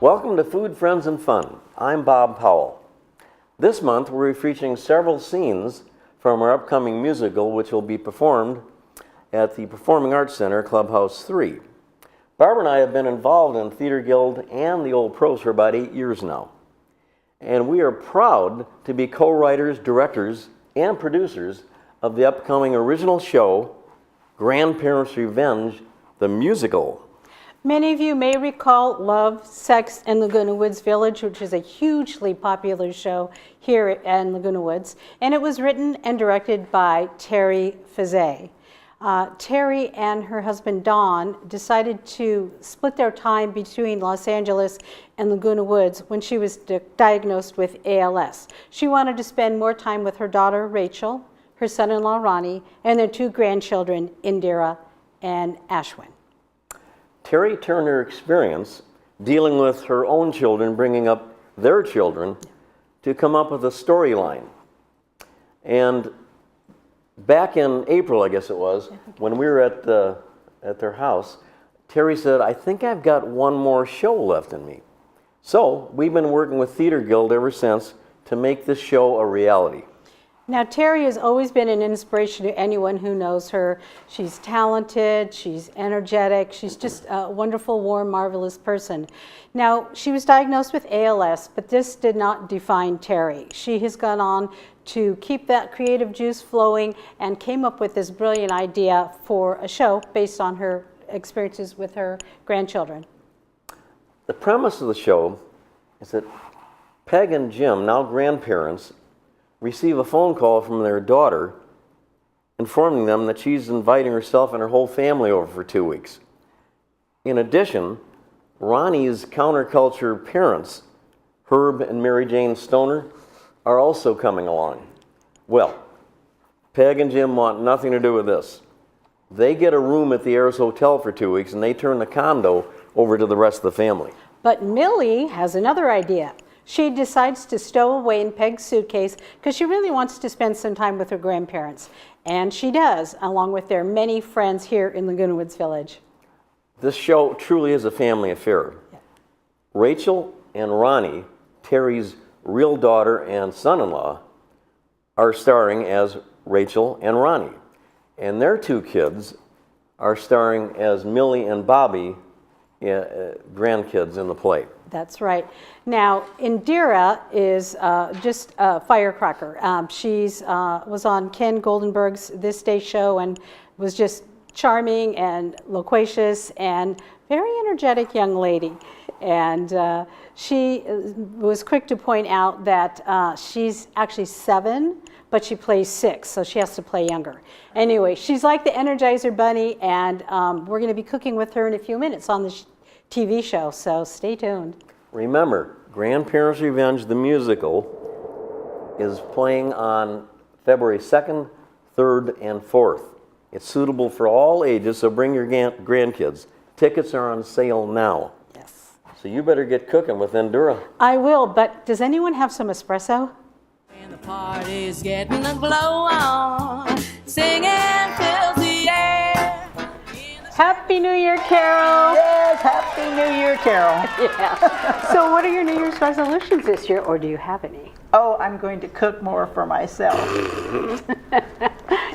Welcome to Food Friends and Fun. I'm Bob Powell. This month we're featuring several scenes from our upcoming musical, which will be performed at the Performing Arts Center, Clubhouse 3. Barbara and I have been involved in Theater Guild and the Old Pros for about 8 years now. And we are proud to be co-writers, directors, and producers of the upcoming original show, Grandparents' Revenge, the musical. Many of you may recall Love, Sex, and Laguna Woods Village, which is a hugely popular show here in Laguna Woods. And it was written and directed by Terry Fizet. Terry and her husband Don decided to split their time between Los Angeles and Laguna Woods when she was diagnosed with ALS. She wanted to spend more time with her daughter Rachel, her son-in-law Ronnie, and their two grandchildren Indira and Ashwin. Terry turned her experience dealing with her own children, bringing up their children, to come up with a storyline. And back in April, I guess it was, when we were at their house, Terry said, I think I've got one more show left in me. So we've been working with Theater Guild ever since to make this show a reality. Now, Terry has always been an inspiration to anyone who knows her. She's talented, she's energetic, she's just a wonderful, warm, marvelous person. Now, she was diagnosed with ALS, but this did not define Terry. She has gone on to keep that creative juice flowing and came up with this brilliant idea for a show based on her experiences with her grandchildren. The premise of the show is that Peg and Jim, now grandparents, receive a phone call from their daughter informing them that she's inviting herself and her whole family over for 2 weeks. In addition, Ronnie's counterculture parents, Herb and Mary Jane Stoner, are also coming along. Well, Peg and Jim want nothing to do with this. They get a room at the Ayers Hotel for 2 weeks and they turn the condo over to the rest of the family. But Millie has another idea. She decides to stow away in Peg's suitcase because she really wants to spend some time with her grandparents. And she does, along with their many friends here in Laguna Woods Village. This show truly is a family affair. Yeah. Rachel and Ronnie, Terry's real daughter and son-in-law, are starring as Rachel and Ronnie. And their two kids are starring as Millie and Bobby, grandkids in the play. That's right. Now, Indira is just a firecracker. She's was on Ken Goldenberg's This Day show and was just charming and loquacious and very energetic young lady. And she was quick to point out that she's actually 7, but she plays 6, so she has to play younger. Anyway, she's like the Energizer Bunny, and we're going to be cooking with her in a few minutes on the TV show, so stay tuned. Remember, Grandparents' Revenge, the musical, is playing on February 2nd, 3rd, and 4th. It's suitable for all ages, so bring your grandkids. Tickets are on sale now. Yes. So you better get cooking with Indira. I will, but does anyone have some espresso? And the party's getting a glow on, singing fills the air. Happy New Year, Carol! Yes, Happy New Year, Carol. Yeah. So what are your New Year's resolutions this year, or do you have any? Oh, I'm going to cook more for myself.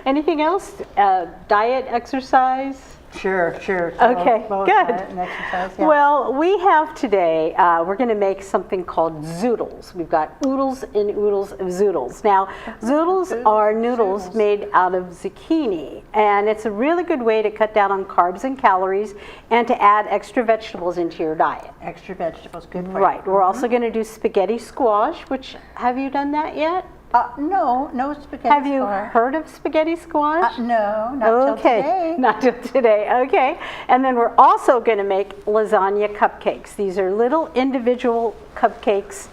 Anything else? Diet, exercise? Sure. Okay, both good. diet and exercise, yeah. Well, we have today, we're going to make something called Zoodles. We've got oodles and oodles of Zoodles. Now, Zoodles are noodles made out of zucchini, and it's a really good way to cut down on carbs and calories and to add extra vegetables into your diet. Extra vegetables, good for you. Right. We're also going to do spaghetti squash, which, have you done that yet? No spaghetti Have you squash. heard of spaghetti squash? No, not till today. Not till today, okay. And then we're also going to make lasagna cupcakes. These are little individual cupcakes,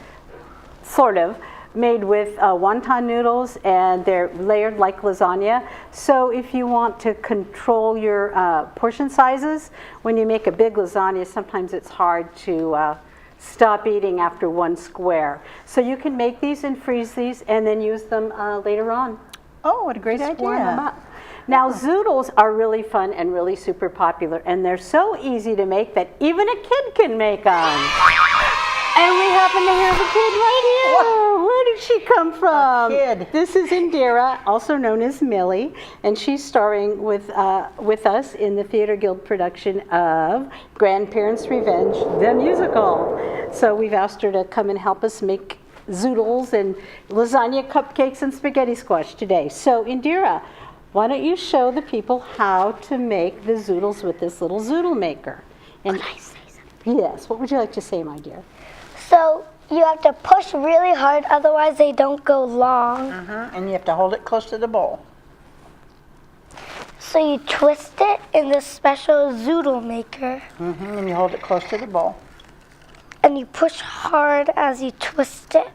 sort of, made with wonton noodles, and they're layered like lasagna. So if you want to control your portion sizes, when you make a big lasagna, sometimes it's hard to stop eating after one square. So you can make these and freeze these and then use them later on. Oh, what a great idea. Warm them up. Now, Zoodles are really fun and really super popular, and they're so easy to make that even a kid can make them. And we happen to have a kid right here. Where did she come from? kid. This is Indira, also known as Millie, and she's starring with us in the Theater Guild production of Grandparents' Revenge, the musical. So we've asked her to come and help us make Zoodles and lasagna, cupcakes, and spaghetti squash today. So Indira, why don't you show the people how to make the Zoodles with this little Zoodle maker? And Could I say something? yes, what would you like to say, my dear? So you have to push really hard, otherwise they don't go long. And you have to hold it close to the bowl. So you twist it in this special Zoodle maker, And you hold it close to the bowl. and you push hard as you twist it.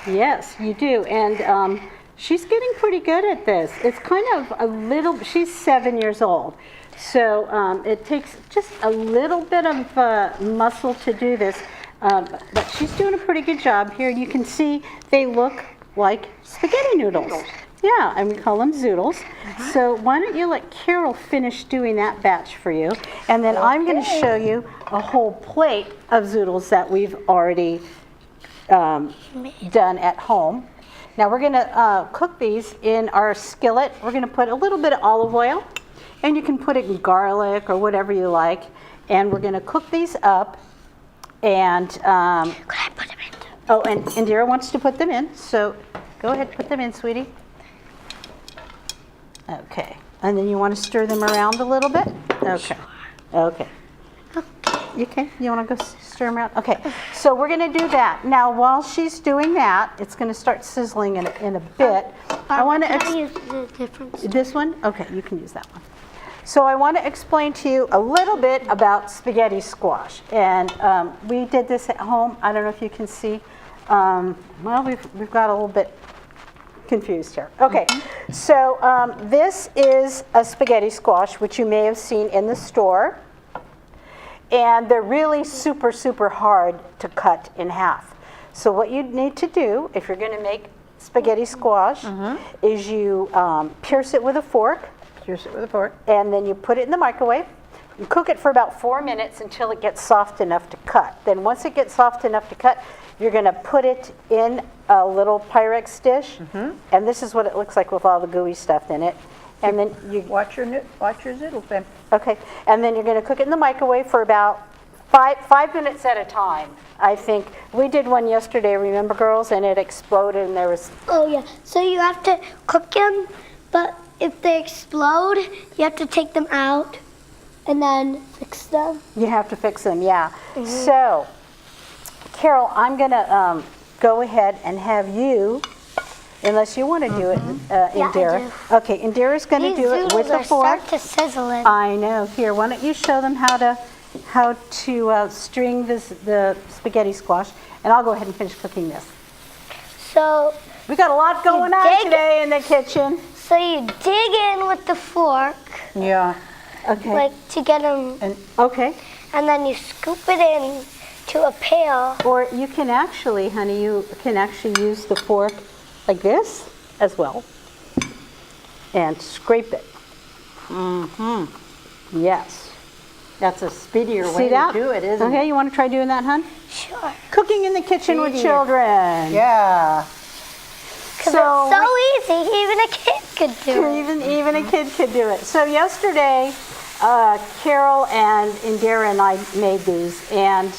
Yes, you do. And she's getting pretty good at this. It's kind of a little, she's 7 years old. So it takes just a little bit of muscle to do this. But she's doing a pretty good job. Here you can see they look like spaghetti noodles. Yeah, and we call them Zoodles. So why don't you let Carol finish doing that batch for you. And then I'm going to show you a whole plate of Zoodles that we've already done at home. Now we're going to cook these in our skillet. We're going to put a little bit of olive oil, and you can put it in garlic or whatever you like. And we're going to cook these up. And Could I put them in? oh, and Indira wants to put them in, so go ahead, put them in, sweetie. Okay, and then you want to stir them around a little bit. Okay. Okay. You okay? You want to go stir them around? Okay, so we're going to do that. Now, while she's doing that, it's going to start sizzling in a bit. I want Can I to use the difference? this one? Okay, you can use that one. So I want to explain to you a little bit about spaghetti squash. And we did this at home. I don't know if you can see. Well, we've got a little bit confused here. Okay, so this is a spaghetti squash, which you may have seen in the store. And they're really super, super hard to cut in half. So what you need to do, if you're going to make spaghetti squash, is you pierce it with a fork. Pierce it with a fork. And then you put it in the microwave. You cook it for about 4 minutes until it gets soft enough to cut. Then once it gets soft enough to cut, you're going to put it in a little Pyrex dish. And this is what it looks like with all the gooey stuff in it. And then you, Watch your Zoodles, Ben. okay, and then you're going to cook it in the microwave for about five minutes at a time. I think we did one yesterday, remember, girls, and it exploded and there was, Oh yeah, so you have to cook them, but if they explode, you have to take them out and then fix them. you have to fix them, yeah. So, Carol, I'm going to go ahead and have you, unless you want to do it, I Indira. Okay, Indira's going to These do it Zoodles with a are fork. start to sizzling. I know. Here, why don't you show them how to string the spaghetti squash, and I'll go ahead and finish cooking this. So, We got a lot going on dig- today in the kitchen. so you dig in with the fork, Yeah. Okay. like to get them, Okay. and then you scoop it in to a pail. Or you can actually, honey, you can actually use the fork like this as well, and scrape it. Yes. That's a speedier See way that? to do it, isn't Okay, it? you want to try doing that, hon? Sure. Cooking in the kitchen with Speedier. children. Yeah. Because So it's so easy, even a kid could do it. Even a kid could do it. So yesterday, Carol and Indira and I made these, and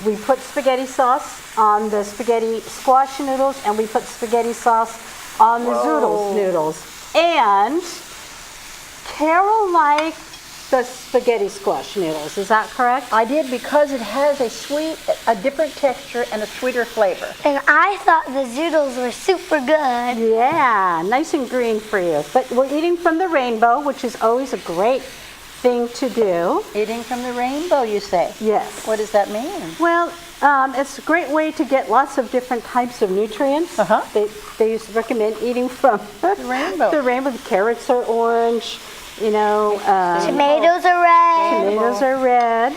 we put spaghetti sauce on the spaghetti squash noodles, and we put spaghetti sauce on the Zoodles noodles. And Carol liked the spaghetti squash noodles. Is that correct? I did because it has a different texture and a sweeter flavor. And I thought the Zoodles were super good. Yeah, nice and green for you. But we're eating from the rainbow, which is always a great thing to do. Eating from the rainbow, you say? Yes. What does that mean? Well, it's a great way to get lots of different types of nutrients. They recommend eating from the rainbow. The rainbow. The carrots are orange, Tomatoes are red, tomatoes are red.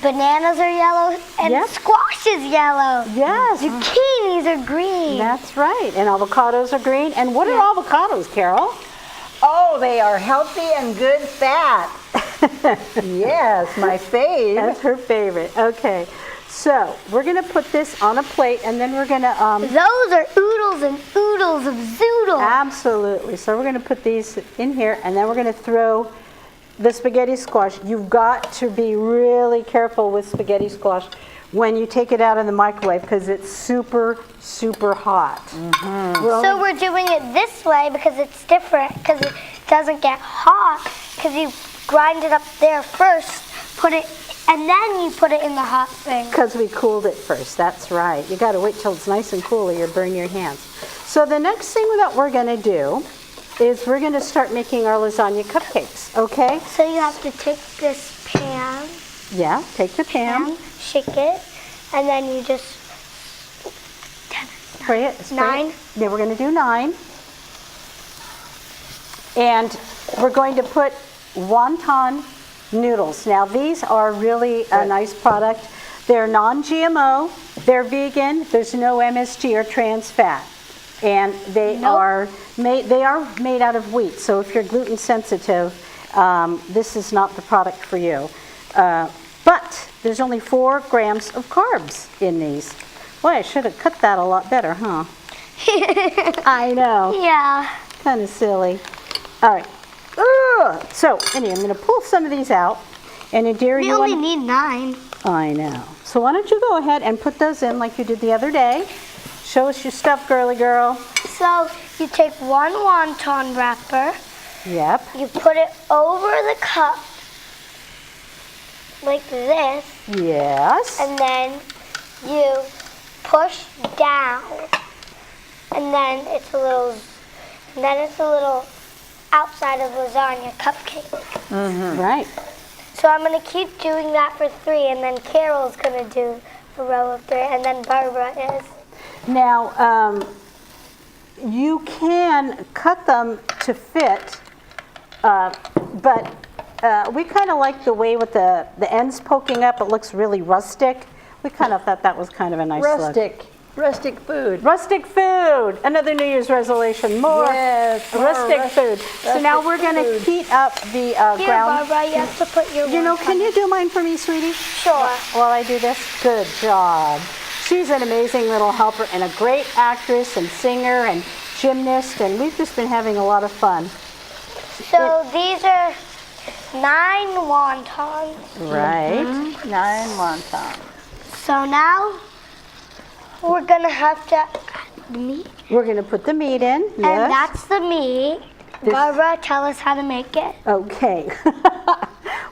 bananas are yellow, and Yep. squash is yellow. Yes, Zucchinis are green. that's right. And avocados are green. And what are avocados, Carol? Oh, they are healthy and good fat. Yes, my fave. That's her favorite. Okay. So we're going to put this on a plate, and then we're going to... Those are oodles and oodles of Zoodles. Absolutely. So we're going to put these in here, and then we're going to throw the spaghetti squash. You've got to be really careful with spaghetti squash when you take it out of the microwave because it's super, super hot. So we're doing it this way because it's different, because it doesn't get hot, because you grind it up there first, put it, and then you put it in the hot thing. Because we cooled it first. That's right. You got to wait till it's nice and cool or you'll burn your hands. So the next thing that we're going to do is we're going to start making our lasagna cupcakes, okay? So you have to take this pan, Yeah, take the pan. shake it, and then you just Spray it. 9. Yeah, we're going to do 9. And we're going to put wonton noodles. Now these are really a nice product. They're non-GMO, they're vegan, there's no MSG or trans fat. And they are made out of wheat. So if you're gluten sensitive, this is not the product for you. But there's only 4 grams of carbs in these. Boy, I should have cut that a lot better, huh? I know. Yeah. Kind of silly. All right. Ugh. So, anyway, I'm going to pull some of these out. And Indira, We you only want... need 9. I know. So why don't you go ahead and put those in like you did the other day. Show us your stuff, girly girl. So you take 1 wonton wrapper, Yep. you put it over the cup like this, Yes. and then you push down, and then it's a little outside of lasagna cupcake. Right. So I'm gonna keep doing that for 3, and then Carol's gonna do a row of 3, and then Barbara is. Now, you can cut them to fit, but we kind of like the way with the ends poking up. It looks really rustic. We kind of thought that was kind of a nice look. Rustic food. Rustic food. Another New Year's resolution. More Yes, more rustic food. So now we're going to heat up the Here, ground. Barbara, you have to put your You know, wonton can you do mine for me, sweetie? Sure. While I do this? Good job. She's an amazing little helper and a great actress and singer and gymnast, and we've just been having a lot of fun. So these are 9 wontons. Right. 9 wontons. So now we're gonna have to add the meat. We're going to put the meat in. And Yes. that's the meat. Barbara, tell us how to make it. Okay.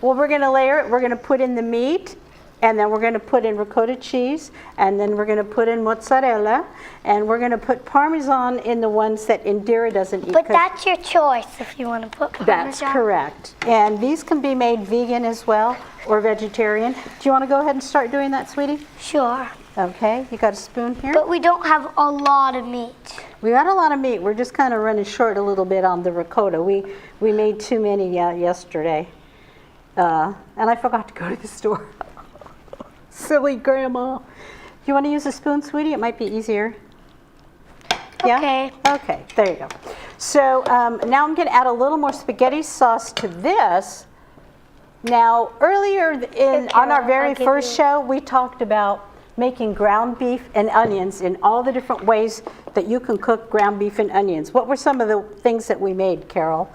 Well, we're going to layer it. We're going to put in the meat, and then we're going to put in ricotta cheese, and then we're going to put in mozzarella, and we're going to put Parmesan in the ones that Indira doesn't eat. But 'cause that's your choice if you want to put Parmesan. that's correct. And these can be made vegan as well or vegetarian. Do you want to go ahead and start doing that, sweetie? Sure. Okay. You got a spoon here? But we don't have a lot of meat. We got a lot of meat. We're just kind of running short a little bit on the ricotta. We made too many yesterday. And I forgot to go to the store. Silly grandma. You want to use a spoon, sweetie? It might be easier. Yeah? Okay. Okay, there you go. So now I'm going to add a little more spaghetti sauce to this. Now, earlier on our Carol, very I'll give first you- show, we talked about making ground beef and onions in all the different ways that you can cook ground beef and onions. What were some of the things that we made, Carol,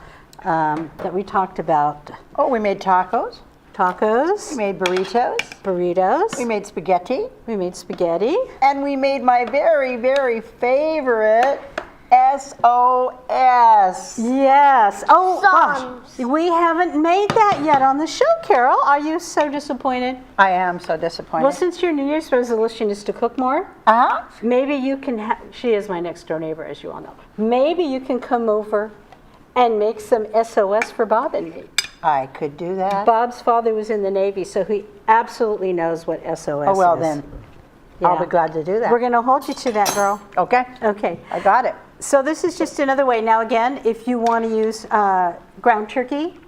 that we talked about? Oh, we made tacos. Tacos, We made burritos. burritos, We made spaghetti. we made spaghetti. And we made my very, very favorite SOS. Yes. Oh, Psalms. gosh. We haven't made that yet on the show, Carol. Are you so disappointed? I am so disappointed. Well, since your New Year's resolution is to cook more, Uh-huh. maybe you can, she is my next door neighbor, as you all know. Maybe you can come over and make some SOS for Bob and me. I could do that. Bob's father was in the Navy, so he absolutely knows what SOS is. Oh, well then. I'll Yeah. be glad to do that. We're going to hold you to that, girl. Okay. Okay. I got it. So this is just another way. Now again, if you want to use ground turkey,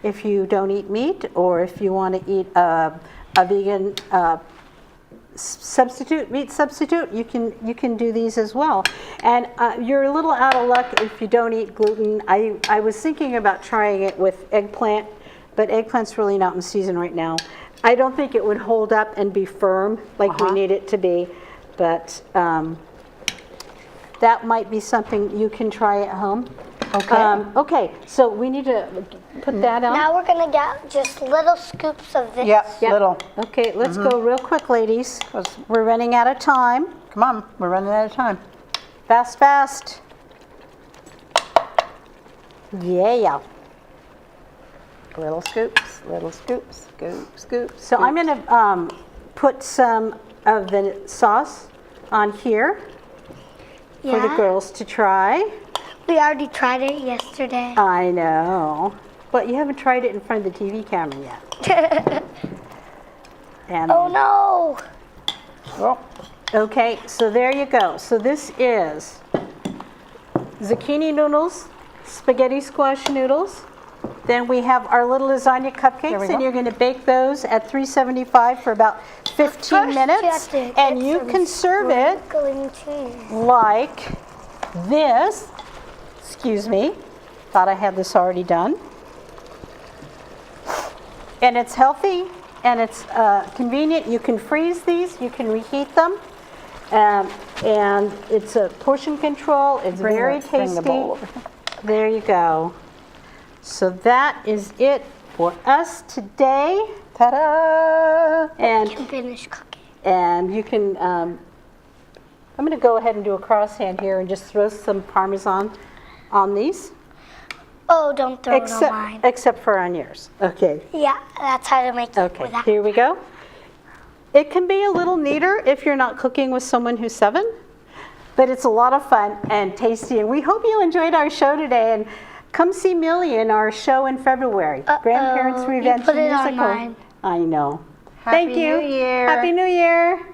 if you don't eat meat, or if you want to eat a vegan substitute, meat substitute, you can do these as well. And you're a little out of luck if you don't eat gluten. I was thinking about trying it with eggplant but eggplant's really not in season right now. I don't think it would hold up and be firm like we need it to be, but that might be something you can try at home. Okay. Okay, so we need to put that on. Now we're gonna get just little scoops of this. Yep, little. Okay, let's go real quick, ladies. We're running out of time. Come on, we're running out of time. Fast, fast. Yeah. Little scoops, scoop, scoop. So I'm going to put some of the sauce on here for the Yeah. girls to try. We already tried it yesterday. I know, but you haven't tried it in front of the TV camera yet. And Oh no! Oh, okay, so there you go. So this is zucchini noodles, spaghetti squash noodles. Then we have our little lasagna cupcakes, we and go. you're going to bake those at 375 for about 15 minutes. And you can serve it Sprinkling cheese. like this. Excuse me, thought I had this already done. And it's healthy and it's convenient. You can freeze these, you can reheat them. And it's a portion control, it's very tasty. Bring the bowl over. There you go. So that is it for us today. Ta-da! And Can finish cooking. you can, I'm going to go ahead and do a crosshand here and just throw some Parmesan on these. Oh, don't throw it on mine. Except for on yours. Okay. Yeah, that's how to make it Okay, without. here we go. It can be a little neater if you're not cooking with someone who's 7, but it's a lot of fun and tasty. And we hope you enjoyed our show today. And come see Millie in our show in February. Grandparents You Revenge put it on Musical. mine. I know. Happy Thank you. New Year. Happy New Year.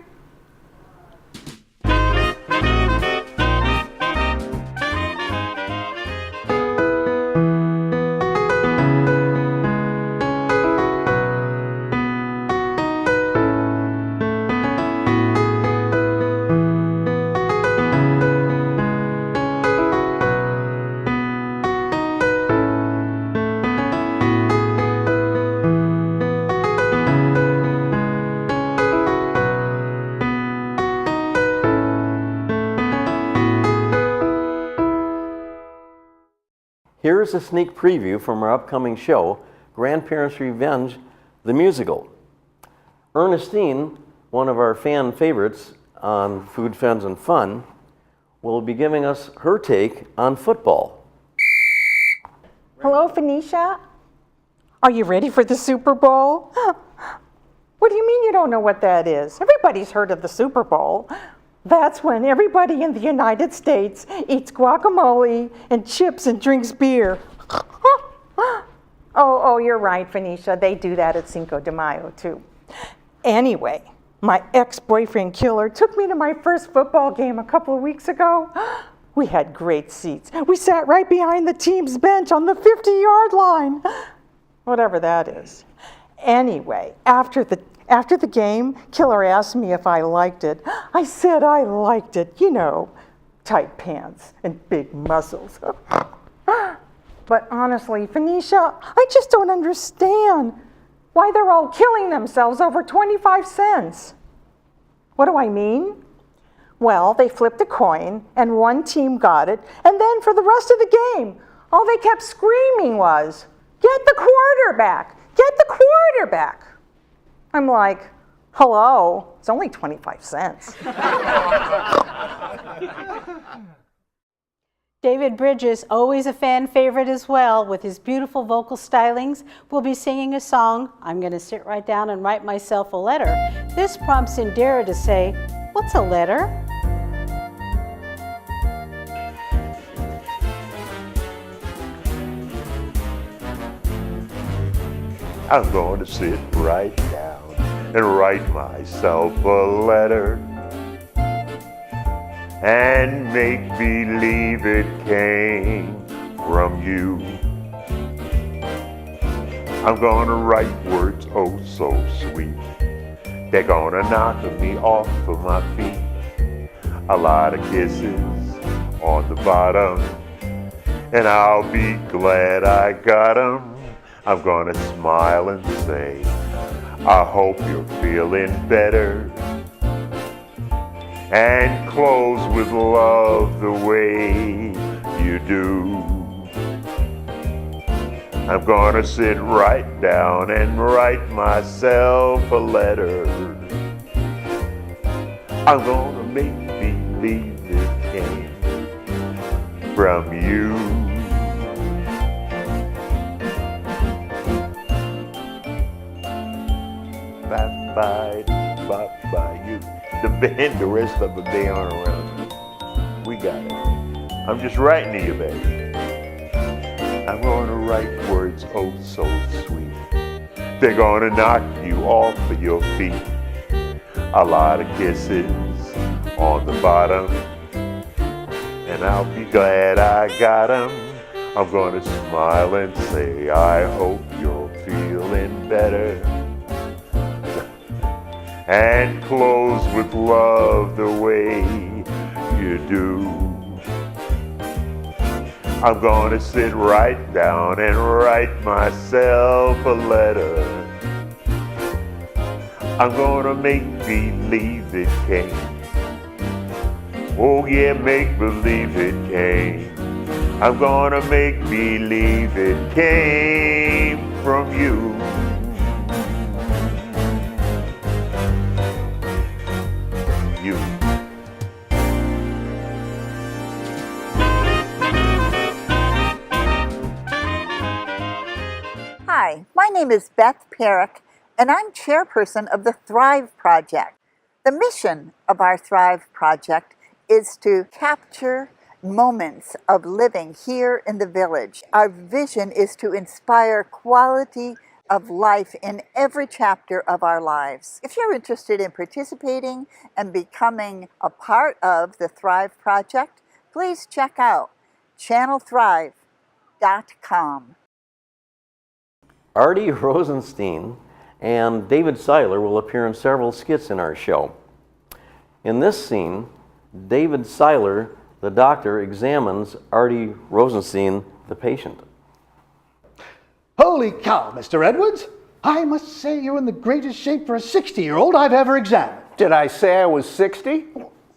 Here's a sneak preview from our upcoming show, Grandparents Revenge, the musical. Ernestine, one of our fan favorites on Food, Friends, and Fun, will be giving us her take on football. Hello, Phoenicia. Are you ready for the Super Bowl? What do you mean you don't know what that is? Everybody's heard of the Super Bowl. That's when everybody in the United States eats guacamole and chips and drinks beer. Oh, you're right, Phoenicia. They do that at Cinco de Mayo, too. Anyway, my ex-boyfriend Killer took me to my first football game a couple of weeks ago. We had great seats. We sat right behind the team's bench on the 50-yard line. Whatever that is. Anyway, after the game, Killer asked me if I liked it. I said I liked it, you know, tight pants and big muscles. But honestly, Phoenicia, I just don't understand why they're all killing themselves over 25 cents. What do I mean? Well, they flipped a coin and one team got it, and then for the rest of the game, all they kept screaming was, "Get the quarterback! Get the quarterback!" I'm like, hello, it's only 25 cents. David Bridges, always a fan favorite as well, with his beautiful vocal stylings, will be singing a song. I'm going to sit right down and write myself a letter. This prompts Indira to say, "What's a letter?" I'm going to sit right down and write myself a letter and make believe it came from you. I'm gonna write words oh so sweet. They're gonna knock me off of my feet. A lot of kisses on the bottom, and I'll be glad I got 'em. I'm gonna smile and say, I hope you're feeling better. And close with love the way you do. I'm gonna sit right down and write myself a letter. I'm gonna make believe it came from you. Bye-bye, bye-bye, you. The band, the rest of them, they aren't around. We got it. I'm just writing to you, baby. I'm gonna write words oh so sweet. They're gonna knock you off of your feet. A lot of kisses on the bottom, and I'll be glad I got 'em. I'm gonna smile and say, I hope you're feeling better. And close with love the way you do. I'm gonna sit right down and write myself a letter. I'm gonna make believe it came. Oh yeah, make believe it came. I'm gonna make believe it came from you. You. Hi, my name is Beth Pyrrhic, and I'm chairperson of the Thrive Project. The mission of our Thrive Project is to capture moments of living here in the village. Our vision is to inspire quality of life in every chapter of our lives. If you're interested in participating and becoming a part of the Thrive Project, please check out channelthrive.com. Artie Rosenstein and David Seiler will appear in several skits in our show. In this scene, David Seiler, the doctor, examines Artie Rosenstein, the patient. Holy cow, Mr. Edwards! I must say you're in the greatest shape for a 60-year-old I've ever examined. Did I say I was 60?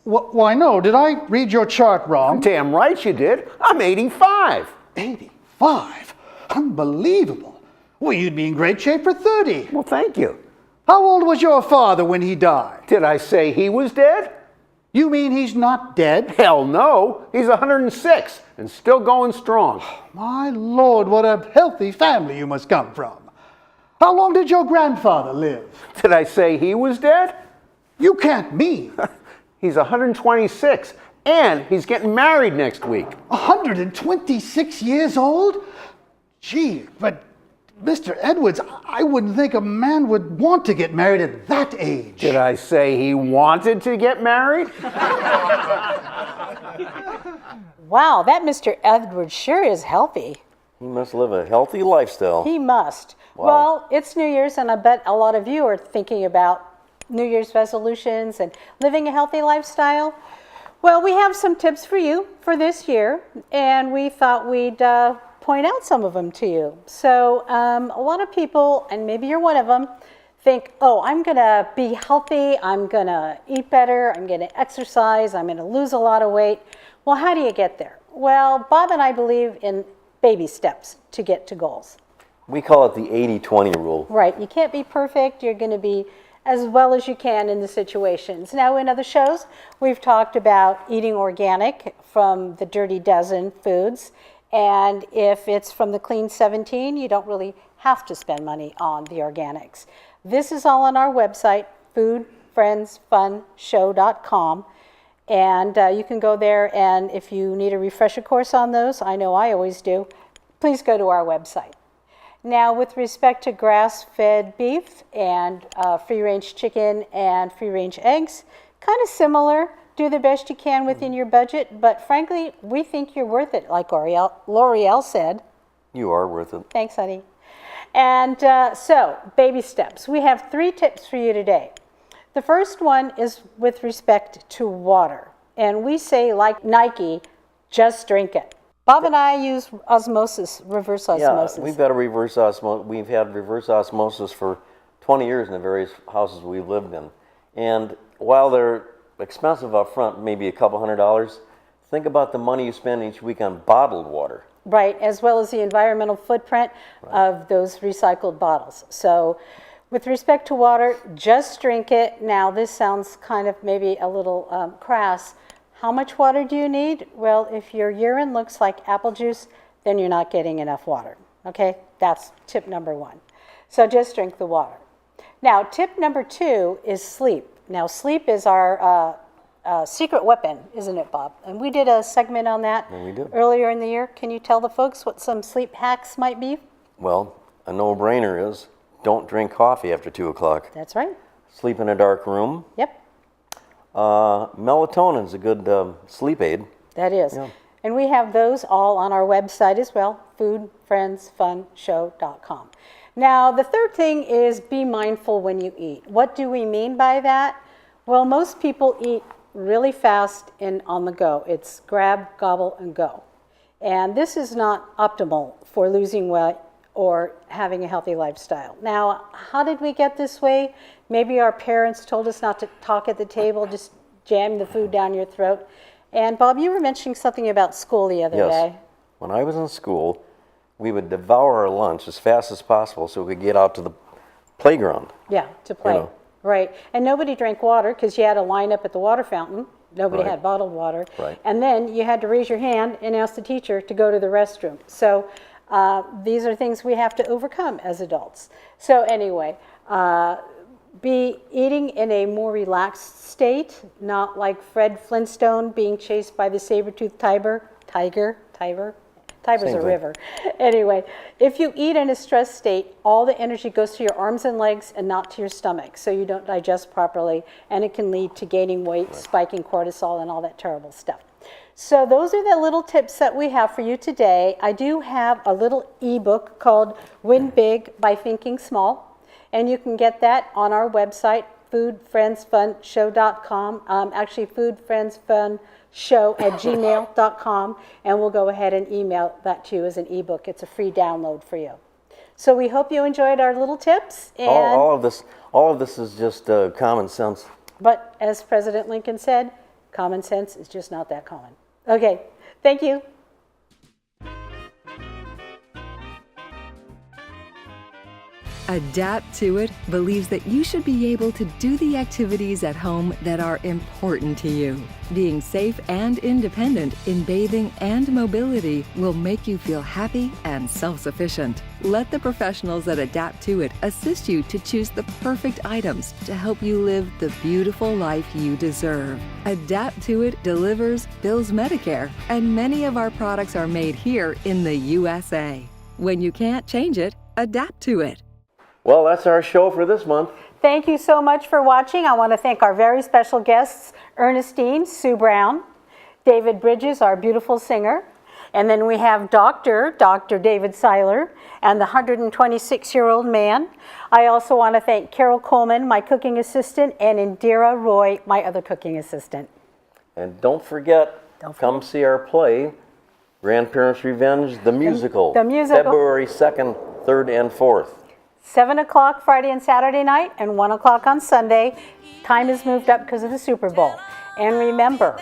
Why, no. Did I read your chart wrong? Damn right you did. I'm 85. 85? Unbelievable. Well, you'd be in great shape for 30. Well, thank you. How old was your father when he died? Did I say he was dead? You mean he's not dead? Hell no. He's 106 and still going strong. My Lord, what a healthy family you must come from. How long did your grandfather live? Did I say he was dead? You can't mean. He's 126 and he's getting married next week. 126 years old? Gee, but Mr. Edwards, I wouldn't think a man would want to get married at that age. Did I say he wanted to get married? Wow, that Mr. Edwards sure is healthy. He must live a healthy lifestyle. He must. Wow. Well, it's New Year's, and I bet a lot of you are thinking about New Year's resolutions and living a healthy lifestyle. Well, we have some tips for you for this year, and we thought we'd point out some of them to you. So a lot of people, and maybe you're one of them, think, oh, I'm going to be healthy, I'm going to eat better, I'm going to exercise, I'm going to lose a lot of weight. Well, how do you get there? Well, Bob and I believe in baby steps to get to goals. We call it the 80-20 rule. Right. You can't be perfect. You're going to be as well as you can in the situations. Now, in other shows, we've talked about eating organic from the Dirty Dozen foods. And if it's from the Clean 17, you don't really have to spend money on the organics. This is all on our website, foodfriendsfunshow.com. And you can go there, and if you need a refresher course on those, I know I always do, please go to our website. Now, with respect to grass-fed beef and free-range chicken and free-range eggs, kind of similar. Do the best you can within your budget, but frankly, we think you're worth it, like L'Oreal said. You are worth it. Thanks, honey. And so, baby steps. We have 3 tips for you today. The first one is with respect to water. And we say, like Nike, just drink it. Bob and I use osmosis, reverse osmosis. Yeah, we've got a reverse osmosis. We've had reverse osmosis for 20 years in the various houses we've lived in. And while they're expensive up front, maybe a couple $100, think about the money you spend each week on bottled water. Right, as well as the environmental footprint of those recycled bottles. So with respect to water, just drink it. Now this sounds kind of maybe a little crass. How much water do you need? Well, if your urine looks like apple juice, then you're not getting enough water. Okay, that's tip number 1. So just drink the water. Now tip number 2 is sleep. Now sleep is our secret weapon, isn't it, Bob? And we did a segment on that earlier in the year. Can you tell the folks what some sleep hacks might be? Well, a no-brainer is don't drink coffee after 2 o'clock. That's right. Sleep in a dark room. Yep. Melatonin is a good sleep aid. That is. Yeah. And we have those all on our website as well, foodfriendsfunshow.com. Now, the third thing is be mindful when you eat. What do we mean by that? Well, most people eat really fast and on the go. It's grab, gobble, and go. And this is not optimal for losing weight or having a healthy lifestyle. Now, how did we get this way? Maybe our parents told us not to talk at the table, just jam the food down your throat. And Bob, you were mentioning something about school the other day. When I was in school, we would devour our lunch as fast as possible so we could get out to the playground. Yeah, to play. You know. Right. And nobody drank water because you had to line up at the water fountain. Nobody had bottled water. Right. And then you had to raise your hand and ask the teacher to go to the restroom. So these are things we have to overcome as adults. So anyway, be eating in a more relaxed state, not like Fred Flintstone being chased by the saber-toothed tiger. Tiber's Same a thing. river. Anyway, if you eat in a stressed state, all the energy goes to your arms and legs and not to your stomach, so you don't digest properly, and it can lead to gaining weight, spiking cortisol, and all that terrible stuff. So those are the little tips that we have for you today. I do have a little ebook called Win Big by Thinking Small, and you can get that on our website, foodfriendsfunshow.com, actually foodfriendsfunshow@gmail.com, and we'll go ahead and email that to you as an ebook. It's a free download for you. So we hope you enjoyed our little tips. And All of this is just common sense. But as President Lincoln said, common sense is just not that common. Okay, thank you. Adapt to It believes that you should be able to do the activities at home that are important to you. Being safe and independent in bathing and mobility will make you feel happy and self-sufficient. Let the professionals at Adapt to It assist you to choose the perfect items to help you live the beautiful life you deserve. Adapt to It delivers, bills Medicare, and many of our products are made here in the USA. When you can't change it, adapt to it. Well, that's our show for this month. Thank you so much for watching. I want to thank our very special guests, Ernestine Sue Brown, David Bridges, our beautiful singer, and then we have Dr. David Seiler, and the 126-year-old man. I also want to thank Carol Coleman, my cooking assistant, and Indira Roy, my other cooking assistant. And don't forget, come see our play, Grandparents' Revenge, the musical. The musical. February 2nd, 3rd, and 4th. 7 o'clock Friday and Saturday night, and 1 o'clock on Sunday. Time is moved up because of the Super Bowl. And remember,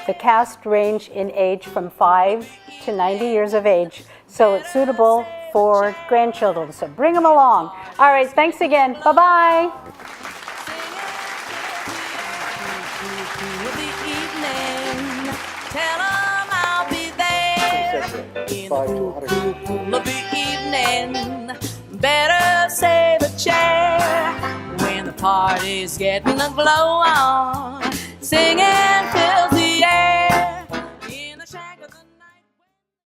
the cast range in age from 5 to 90 years of age, so it's suitable for grandchildren, so bring them along. All right, thanks again. Bye-bye. Tell 'em I'll be there in the cool of the evening. Better save a chair when the party's getting a glow on. Singing fills